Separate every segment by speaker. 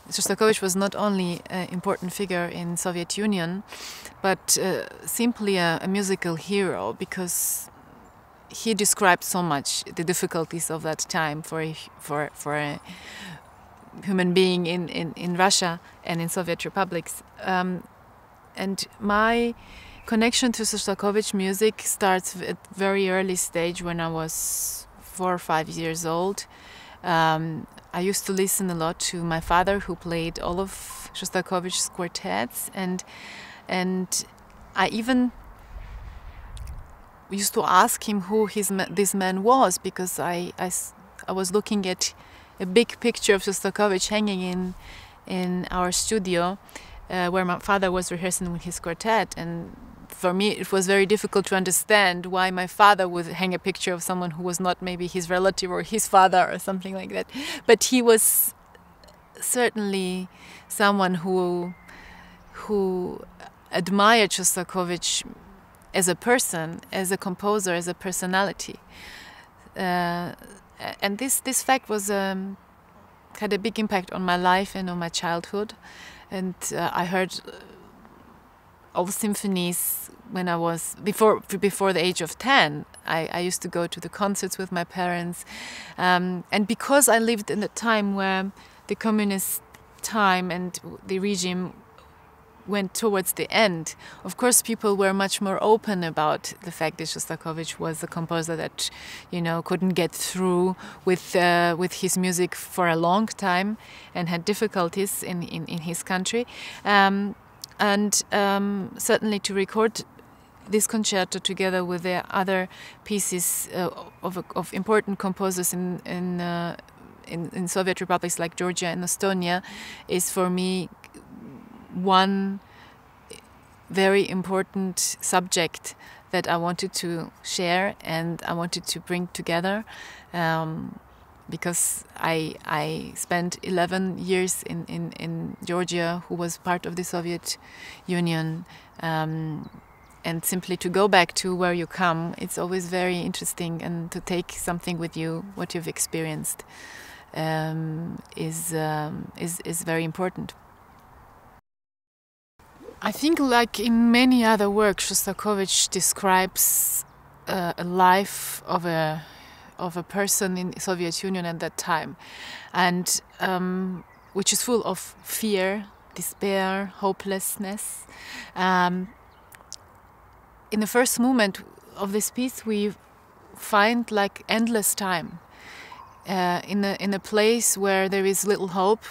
Speaker 1: Shostakovich was not only an important figure in Soviet Union, but simply a musical hero, because he described so much the difficulties of that time for a human being in Russia and in Soviet republics. And my connection to Shostakovich music starts at a very early stage when I was 4 or 5 years old. I used to listen a lot to my father, who played all of Shostakovich's quartets, and I even used to ask him who this man was, because I was looking at a big picture of Shostakovich hanging in our studio, where my father was rehearsing with his quartet, and for me it was very difficult to understand why my father would hang a picture of someone who was not maybe his relative or his father or something like that. But he was certainly someone who admired Shostakovich as a person, as a composer, as a personality. And this fact was had a big impact on my life and on my childhood. And I heard all the symphonies when I was before the age of 10. I used to go to the concerts with my parents, and because I lived in a time where the communist time and the regime went towards the end, of course people were much more open about the fact that Shostakovich was a composer that, you know, couldn't get through with his music for a long time and had difficulties in his country. Certainly to record this concerto together with the other pieces of important composers in Soviet republics like Georgia and Estonia is for me one very important subject that I wanted to share and I wanted to bring together, because I spent 11 years in Georgia, who was part of the Soviet Union, and simply to go back to where you come, it's always very interesting, and to take something with you, what you've experienced, is very important. I think, like in many other works, Shostakovich describes a life of a person in the Soviet Union at that time, and which is full of fear, despair, hopelessness. In the first movement of this piece, we find like endless time in a place where there is little hope.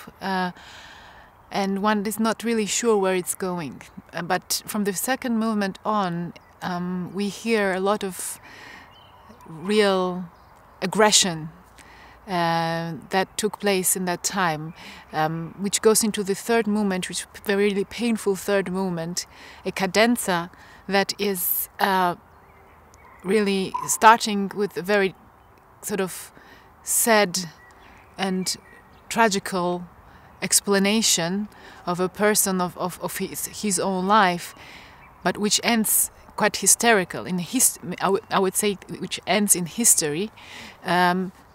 Speaker 1: And one is not really sure where it's going. But from the second movement on, we hear a lot of real aggression that took place in that time, which goes into the third movement, which is a really painful third movement, a cadenza that is really starting with a very sort of sad and tragical explanation of a person of his own life, but which ends quite hysterical I would say which ends in history,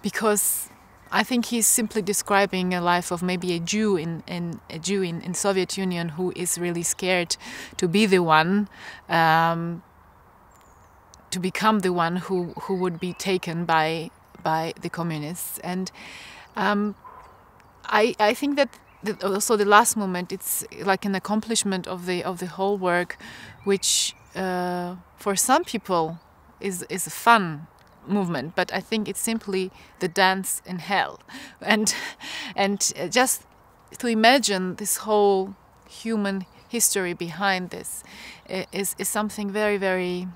Speaker 1: because I think he's simply describing a life of maybe a Jew in Soviet Union who is really scared to be the one, to become the one who would be taken by the communists. And I think that also the last moment, it's like an accomplishment of the whole work, which for some people is a fun movement, but I think it's simply the dance in hell, and just to imagine this whole human history behind this is something very, very,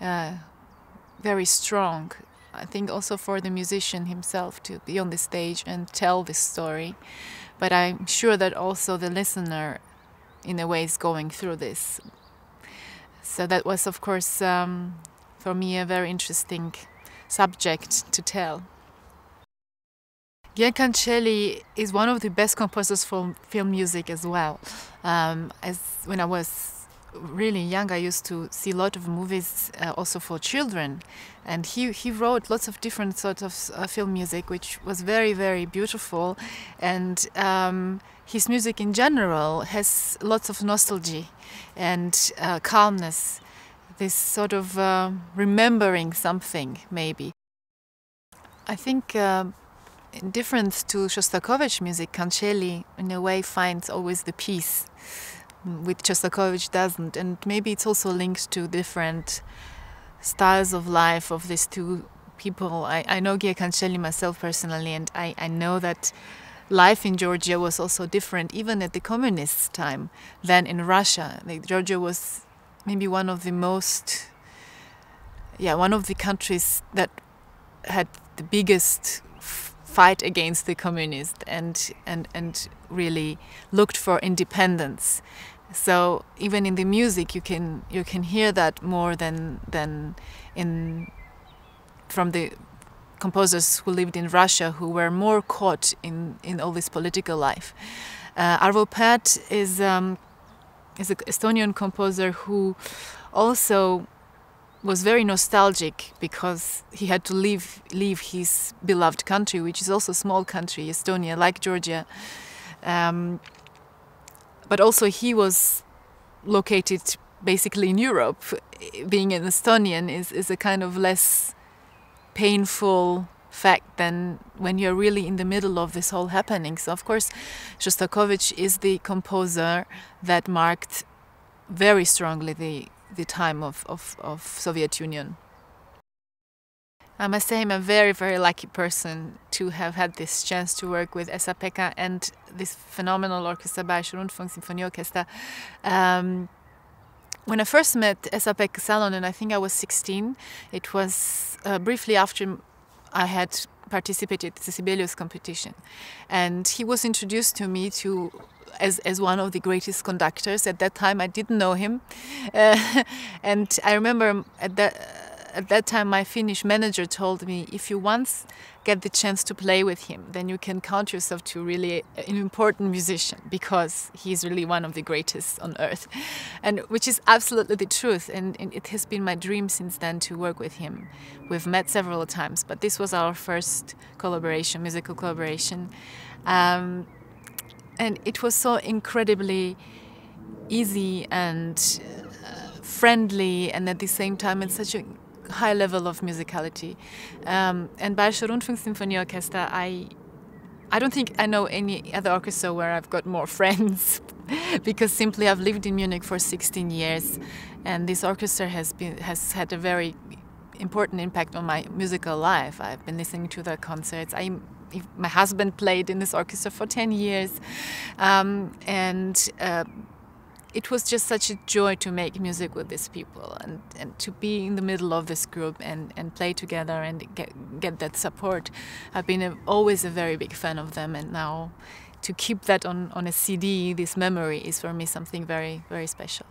Speaker 1: very strong. I think also for the musician himself to be on the stage and tell this story, but I'm sure that also the listener in a way is going through this. So that was, of course, for me a very interesting subject to tell. Giya Kancheli is one of the best composers for film music as well. As when I was really young, I used to see a lot of movies also for children, and he wrote lots of different sorts of film music, which was very, very beautiful, and his music in general has lots of nostalgia and calmness, this sort of remembering something, maybe. I think in difference to Shostakovich music, Kancheli in a way finds always the peace, which Shostakovich doesn't, and maybe it's also linked to different styles of life of these two people. I know Giya Kancheli myself personally, and I know that life in Georgia was also different, even at the communist time, than in Russia. Like, Georgia was maybe one of the countries that had the biggest fight against the communists and really looked for independence. So even in the music, you can hear that more than from the composers who lived in Russia, who were more caught in all this political life. Arvo Pärt is an Estonian composer who also was very nostalgic because he had to leave his beloved country, which is also a small country, Estonia, like Georgia. But also he was located basically in Europe. Being an Estonian is a kind of less painful fact than when you're really in the middle of this whole happening. So of course Shostakovich is the composer that marked very strongly the time of Soviet Union. I must say I'm a very, very lucky person to have had this chance to work with Esa-Pekka and this phenomenal orchestra, Bayerischen Rundfunks Symphonieorchester. When I first met Esa-Pekka Salonen, I think I was 16. It was briefly after I had participated in the Sibelius competition. And he was introduced to me as one of the greatest conductors. At that time I didn't know him. And I remember at that time my Finnish manager told me, if you once get the chance to play with him, then you can count yourself to really an important musician, because he's really one of the greatest on earth. And which is absolutely the truth, and it has been my dream since then to work with him. We've met several times, but this was our first collaboration, musical collaboration. And it was so incredibly easy and friendly, and at the same time it's such a high level of musicality. And Bayerische Rundfunks Symphonieorchester, I don't think I know any other orchestra where I've got more friends because simply I've lived in Munich for 16 years, and this orchestra has had a very important impact on my musical life. I've been listening to their concerts. My husband played in this orchestra for 10 years, it was just such a joy to make music with these people and to be in the middle of this group and play together and get that support. I've been always a very big fan of them, and now to keep that on a CD, this memory, is for me something very, very special.